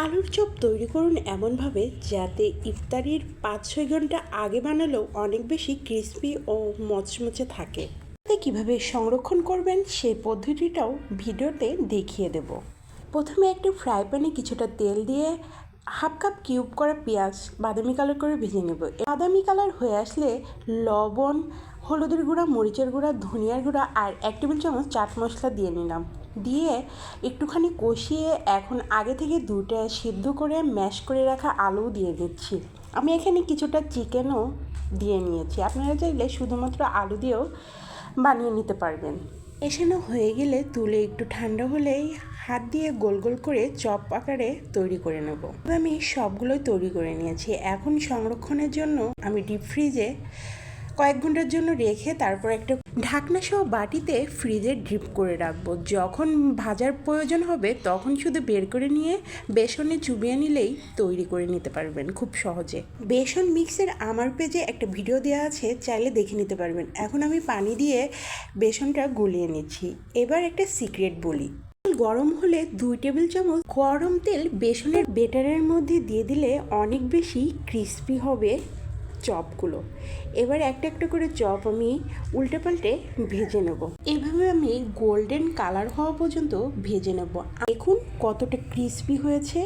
আলুর চপ তৈরি করুন এমনভাবে যাতে ইফতারির 5-6 ঘন্টা আগে বানালেও অনেক বেশি ক্রিস্পি ও মচমচে থাকে। কীভাবে সংরক্ষণ করবেন সেই পদ্ধতিটাও ভিডিওতে দেখিয়ে দেব। প্রথমে একটি ফ্রাই প্যানে কিছুটা তেল দিয়ে হাফ কাপ কিউব করা পেঁয়াজ বাদামি কালার করে ভেজে নেব। বাদামি কালার হয়ে আসলে লবণ, হলুদের গুঁড়া, মরিচের গুঁড়া, ধনিয়ার গুঁড়া আর 1 টেবিল চামচ চাট মশলা দিয়ে নিলাম। দিয়ে একটুখানি কষিয়ে এখন আগে থেকে 2টা সিদ্ধ করে ম্যাশ করে রাখা আলু দিয়ে দিচ্ছি। আমি এখানে কিছুটা চিকেনও দিয়ে নিয়েছি, আপনারা চাইলে শুধুমাত্র আলু দিয়েও বানিয়ে নিতে পারবেন। এসানো হয়ে গেলে তুলে একটু ঠান্ডা হলেই হাত দিয়ে গোল গোল করে চপ আকারে তৈরি করে নেব। আমি সবগুলোই তৈরি করে নিয়েছি। এখন সংরক্ষণের জন্য আমি ডিপ ফ্রিজে কয়েক ঘন্টার জন্য রেখে তারপর একটা ঢাকনা সহ বাটিতে ফ্রিজে ড্রিপ করে রাখবো। যখন ভাজার প্রয়োজন হবে তখন শুধু বের করে নিয়ে বেসনে চুবিয়ে নিলেই তৈরি করে নিতে পারবেন খুব সহজে। বেসন মিক্সের আমার পেজে একটা ভিডিও দেওয়া আছে, চাইলে দেখে নিতে পারবেন। এখন আমি পানি দিয়ে বেসনটা গুলিয়ে নিচ্ছি। এবার একটা সিক্রেট বলি, গরম হলে 2 টেবিল চামচ গরম তেল বেসনের বেটারের মধ্যে দিয়ে দিলে অনেক বেশি ক্রিস্পি হবে চপগুলো। এবার একটা একটা করে চপ আমি উল্টে পাল্টে ভেজে নেব। এভাবে আমি গোল্ডেন কালার হওয়া পর্যন্ত ভেজে নেব। দেখুন কতটা ক্রিস্পি হয়েছে।